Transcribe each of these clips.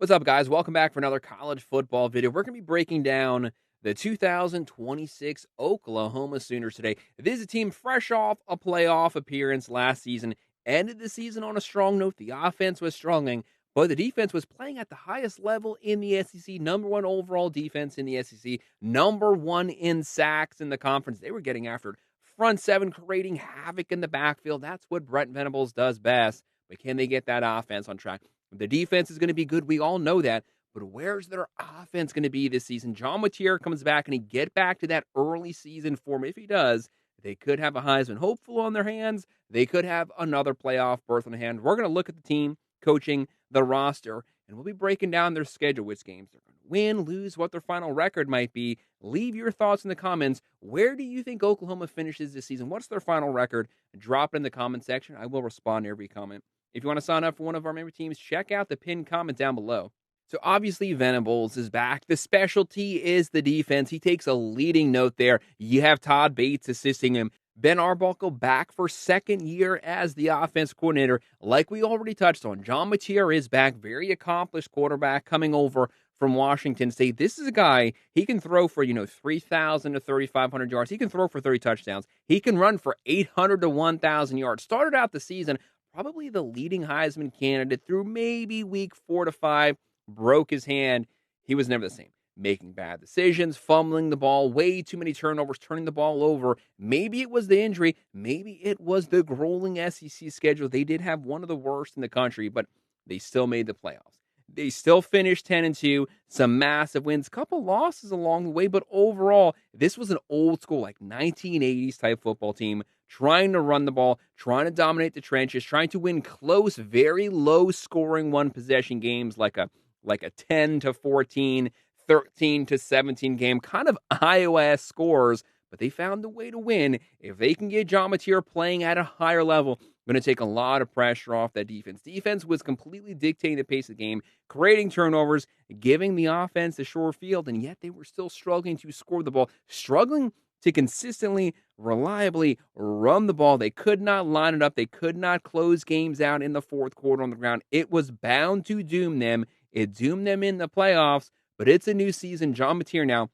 What's up, guys? Welcome back for another college football video. We're going to be breaking down the 2026 Oklahoma Sooners today. This is a team fresh off a playoff appearance last season, ended the season on a strong note. The offense was struggling, but the defense was playing at the highest level in the SEC. Number one overall defense in the SEC, number one in sacks in the conference. They were getting after it. Front seven, creating havoc in the backfield. That's what Brent Venables does best. But can they get that offense on track? The defense is going to be good. We all know that. But where's their offense going to be this season? John Mateer comes back and he get back to that early season form. If he does, they could have a Heisman hopeful on their hands. They could have another playoff berth on hand. We're going to look at the team, coaching, the roster, and we'll be breaking down their schedule, which games they're going to win, lose, what their final record might be. Leave your thoughts in the comments. Where do you think Oklahoma finishes this season? What's their final record? Drop it in the comment section. I will respond to every comment. If you want to sign up for one of our member teams, check out the pinned comment down below. So obviously Venables is back. The specialty is the defense. He takes a leading note there. You have Todd Bates assisting him. Ben Arbuckle back for second year as the offense coordinator. Like we already touched on, John Mateer is back. Very accomplished quarterback coming over from Washington State. This is a guy, he can throw for, 3,000 to 3,500 yards. He can throw for 30 touchdowns. He can run for 800 to 1,000 yards. Started out the season probably the leading Heisman candidate through maybe week 4 to 5, broke his hand. He was never the same. Making bad decisions, fumbling the ball, way too many turnovers, turning the ball over. Maybe it was the injury. Maybe it was the grueling SEC schedule. They did have one of the worst in the country, but they still made the playoffs. They still finished 10-2, some massive wins, couple losses along the way, but overall, this was an old school, like 1980s type football team, trying to run the ball, trying to dominate the trenches, trying to win close, very low scoring one possession games like a 10-14, 13-17 game, kind of iOS scores, but they found a way to win. If they can get John Mateer playing at a higher level, going to take a lot of pressure off that defense. Defense was completely dictating the pace of the game, creating turnovers, giving the offense a sure field, and yet they were still struggling to score the ball, struggling to consistently, reliably run the ball. They could not line it up. They could not close games out in the fourth quarter on the ground. It was bound to doom them. It doomed them in the playoffs, but it's a new season. John Mateer now,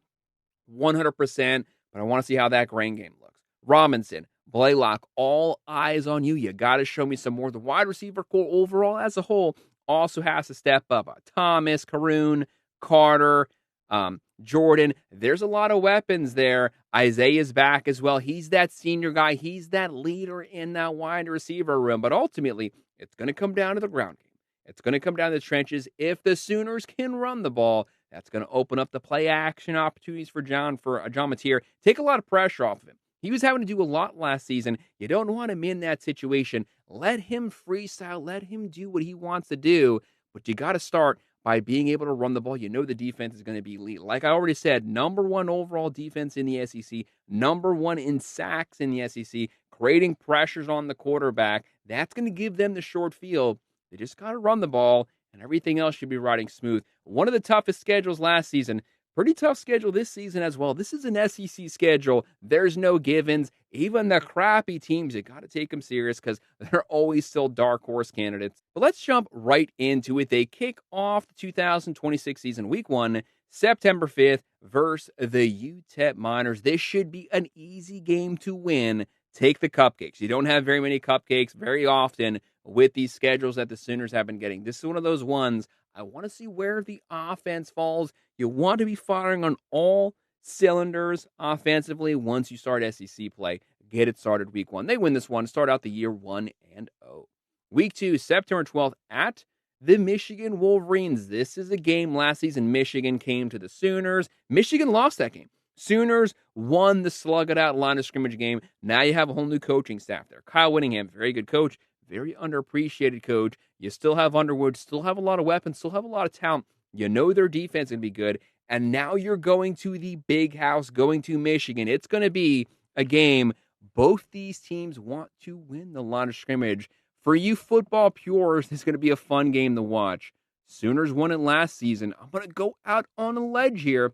100%, but I want to see how that grain game looks. Robinson, Blaylock, all eyes on you. You got to show me some more. The wide receiver core overall as a whole also has to step up. Thomas, Caroon, Carter, Jordan. There's a lot of weapons there. Isaiah's back as well. He's that senior guy. He's that leader in that wide receiver room. But ultimately, it's going to come down to the ground game. It's going to come down to the trenches. If the Sooners can run the ball, that's going to open up the play action opportunities for John Mateer. Take a lot of pressure off of him. He was having to do a lot last season. You don't want him in that situation. Let him freestyle. Let him do what he wants to do. But you got to start by being able to run the ball. You know the defense is going to be elite. Like I already said, number one overall defense in the SEC, number one in sacks in the SEC, creating pressures on the quarterback. That's going to give them the short field. They just got to run the ball, and everything else should be riding smooth. One of the toughest schedules last season. Pretty tough schedule this season as well. This is an SEC schedule. There's no givens. Even the crappy teams, you got to take them serious because they're always still dark horse candidates. But let's jump right into it. They kick off the 2026 season, week 1, September 5th, versus the UTEP Miners. This should be an easy game to win. Take the cupcakes. You don't have very many cupcakes very often with these schedules that the Sooners have been getting. This is one of those ones. I want to see where the offense falls. You want to be firing on all cylinders offensively once you start SEC play. Get it started week 1. They win this one, start out the year 1-0. Week 2, September 12th at the Michigan Wolverines. This is a game last season Michigan came to the Sooners. Michigan lost that game. Sooners won the slug-it-out line of scrimmage game. Now you have a whole new coaching staff there. Kyle Whittingham, very good coach, very underappreciated coach. You still have Underwood, still have a lot of weapons, still have a lot of talent. You know their defense is going to be good. And now you're going to the big house, going to Michigan. It's going to be a game both these teams want to win the line of scrimmage. For you football purists, it's going to be a fun game to watch. Sooners won it last season. I'm going to go out on a ledge here.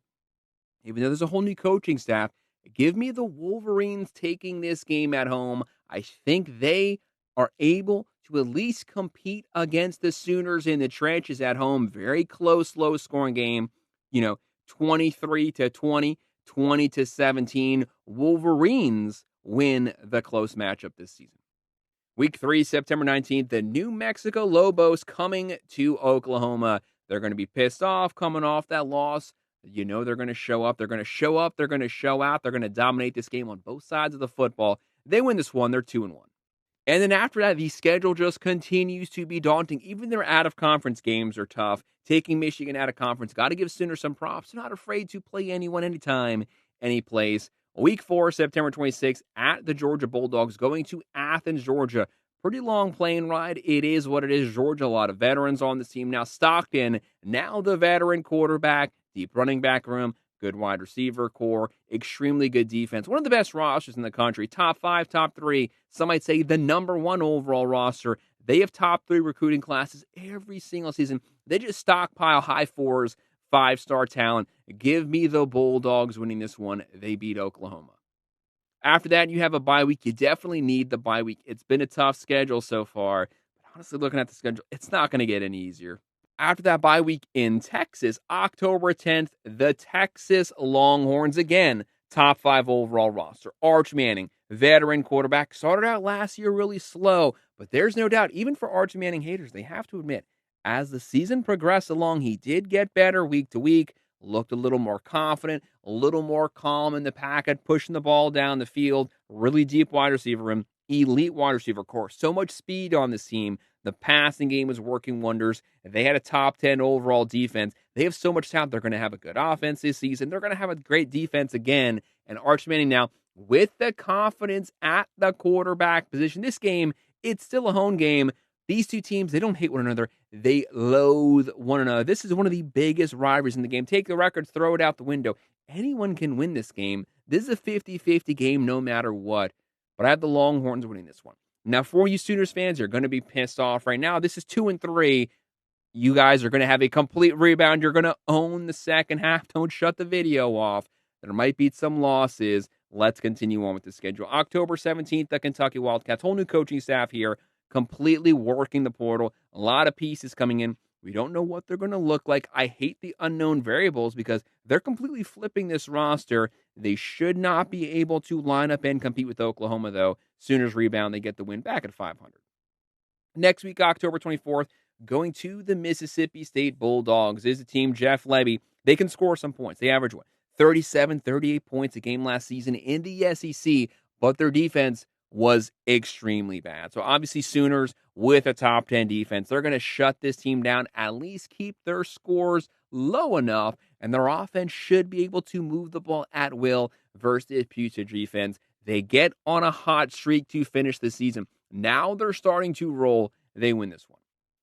Even though there's a whole new coaching staff, give me the Wolverines taking this game at home. I think they are able to at least compete against the Sooners in the trenches at home. Very close, low scoring game. You know, 23-20, 20-17. Wolverines win the close matchup this season. Week 3, September 19th, the New Mexico Lobos coming to Oklahoma. They're going to be pissed off coming off that loss. You know they're going to show up. They're going to show up. They're going to show out. They're going to dominate this game on both sides of the football. They win this one. They're 2-1. And then after that, the schedule just continues to be daunting. Even their out-of-conference games are tough. Taking Michigan out of conference, got to give Sooners some props. They're not afraid to play anyone, anytime, any place. Week 4, September 26th, at the Georgia Bulldogs, going to Athens, Georgia. Pretty long plane ride. It is what it is. Georgia, a lot of veterans on this team. Now Stockton, now the veteran quarterback, deep running back room, good wide receiver core, extremely good defense. One of the best rosters in the country. Top 5, top 3. Some might say the number 1 overall roster. They have top 3 recruiting classes every single season. They just stockpile high 4s, 5-star talent. Give me the Bulldogs winning this one. They beat Oklahoma. After that, you have a bye week. You definitely need the bye week. It's been a tough schedule so far. But honestly, looking at the schedule, it's not going to get any easier. After that bye week in Texas, October 10th, the Texas Longhorns again, top 5 overall roster. Arch Manning, veteran quarterback, started out last year really slow, but there's no doubt, even for Arch Manning haters, they have to admit, as the season progressed along, he did get better week to week, looked a little more confident, a little more calm in the packet, pushing the ball down the field, really deep wide receiver room, elite wide receiver core, so much speed on this team. The passing game was working wonders. They had a top 10 overall defense. They have so much talent. They're going to have a good offense this season. They're going to have a great defense again. And Arch Manning now, with the confidence at the quarterback position, this game, it's still a home game. These two teams, they don't hate one another. They loathe one another. This is one of the biggest rivalries in the game. Take the record, throw it out the window. Anyone can win this game. This is a 50-50 game no matter what. But I have the Longhorns winning this one. Now, for you Sooners fans, you're going to be pissed off right now. This is 2-3. You guys are going to have a complete rebound. You're going to own the second half. Don't shut the video off. There might be some losses. Let's continue on with the schedule. October 17th, the Kentucky Wildcats. Whole new coaching staff here. Completely working the portal. A lot of pieces coming in. We don't know what they're going to look like. I hate the unknown variables because they're completely flipping this roster. They should not be able to line up and compete with Oklahoma, though. Sooners rebound. They get the win back at 500. Next week, October 24th, going to the Mississippi State Bulldogs is a team, Jeff Lebby. They can score some points. They average, 37, 38 points a game last season in the SEC, but their defense was extremely bad. So obviously Sooners with a top 10 defense, they're going to shut this team down, at least keep their scores low enough, and their offense should be able to move the ball at will versus Puget defense. They get on a hot streak to finish the season. Now they're starting to roll. They win this one.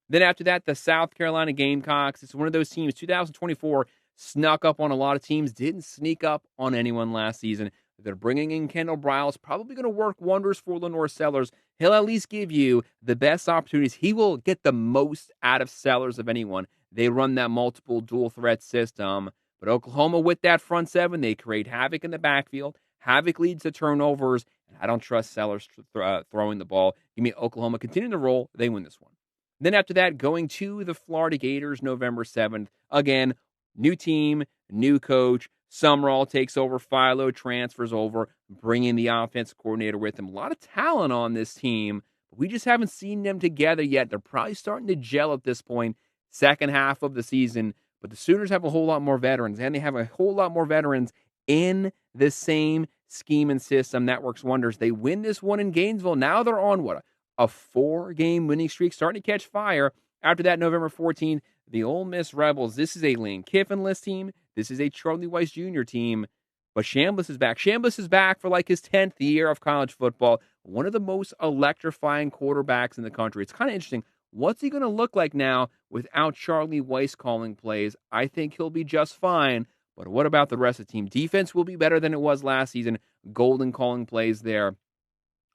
Then after that, the South Carolina Gamecocks. It's one of those teams, 2024, snuck up on a lot of teams, didn't sneak up on anyone last season. They're bringing in Kendall Briles, probably going to work wonders for Lenore Sellers. He'll at least give you the best opportunities. He will get the most out of Sellers of anyone. They run that multiple dual threat system. But Oklahoma, with that front seven, they create havoc in the backfield. Havoc leads to turnovers. And I don't trust Sellers throwing the ball. Give me Oklahoma continuing to roll. They win this one. Then after that, going to the Florida Gators, November 7th. Again, new team, new coach. Summerall takes over, Philo transfers over, bringing the offense coordinator with him. A lot of talent on this team, but we just haven't seen them together yet. They're probably starting to gel at this point, second half of the season, but the Sooners have a whole lot more veterans, and they have a whole lot more veterans in the same scheme and system that works wonders. They win this one in Gainesville. Now they're on, a 4-game winning streak, starting to catch fire. After that, November 14th, the Ole Miss Rebels. This is a Lane Kiffin-less team. This is a Charlie Weiss Jr. team. But Chambliss is back. Chambliss is back for like his 10th year of college football. One of the most electrifying quarterbacks in the country. It's kind of interesting. What's he going to look like now without Charlie Weiss calling plays? I think he'll be just fine. But what about the rest of the team? Defense will be better than it was last season. Golden calling plays there.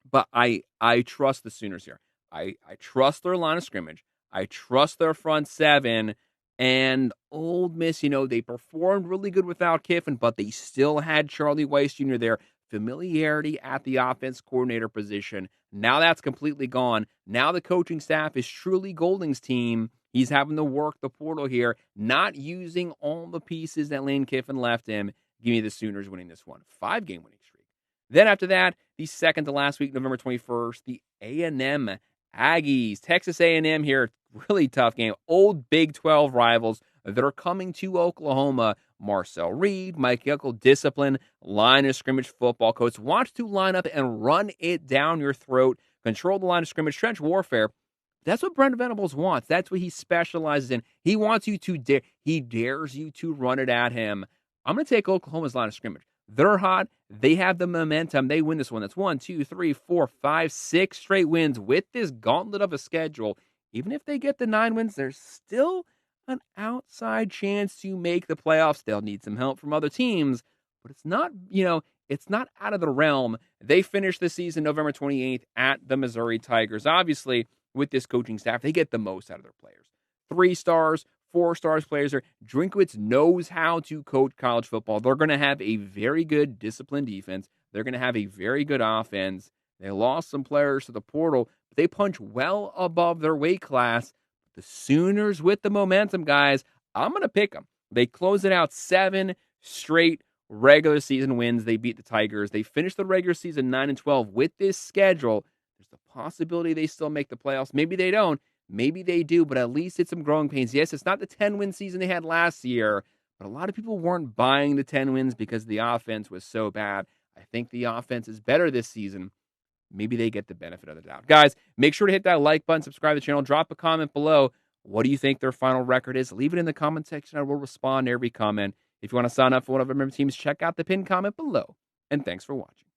But I trust the Sooners here. I trust their line of scrimmage. I trust their front seven. And Ole Miss, they performed really good without Kiffin, but they still had Charlie Weiss Jr. there. familiarity at the offense coordinator position. Now that's completely gone. Now the coaching staff is truly Golding's team. He's having to work the portal here, not using all the pieces that Lane Kiffin left him. Give me the Sooners winning this one. 5-game winning streak. Then after that, the second to last week, November 21st, the A&M Aggies. Texas A&M here, really tough game. Old Big 12 rivals that are coming to Oklahoma. Marcel Reed, Mike Yuckel, discipline, line of scrimmage football coach. Wants to line up and run it down your throat, control the line of scrimmage, trench warfare. That's what Brent Venables wants. That's what he specializes in. He wants you to dare. He dares you to run it at him. I'm going to take Oklahoma's line of scrimmage. They're hot. They have the momentum. They win this one. That's 1, 2, 3, 4, 5, 6 straight wins with this gauntlet of a schedule. Even if they get the 9 wins, there's still an outside chance to make the playoffs. They'll need some help from other teams, but it's not, it's not out of the realm. They finish the season November 28th at the Missouri Tigers. Obviously, with this coaching staff, they get the most out of their players. 3 stars, 4 stars players are. Drinkwitz knows how to coach college football. They're going to have a very good disciplined defense. They're going to have a very good offense. They lost some players to the portal, but they punch well above their weight class. The Sooners with the momentum, guys. I'm going to pick them. They close it out 7 straight regular season wins. They beat the Tigers. They finished the regular season 9-12 with this schedule. There's the possibility they still make the playoffs. Maybe they don't. Maybe they do, but at least it's some growing pains. Yes, it's not the 10-win season they had last year, but a lot of people weren't buying the 10 wins because the offense was so bad. I think the offense is better this season. Maybe they get the benefit of the doubt. Guys, make sure to hit that like button, subscribe to the channel, drop a comment below. What do you think their final record is? Leave it in the comment section. I will respond to every comment. If you want to sign up for one of our member teams, check out the pinned comment below. And thanks for watching.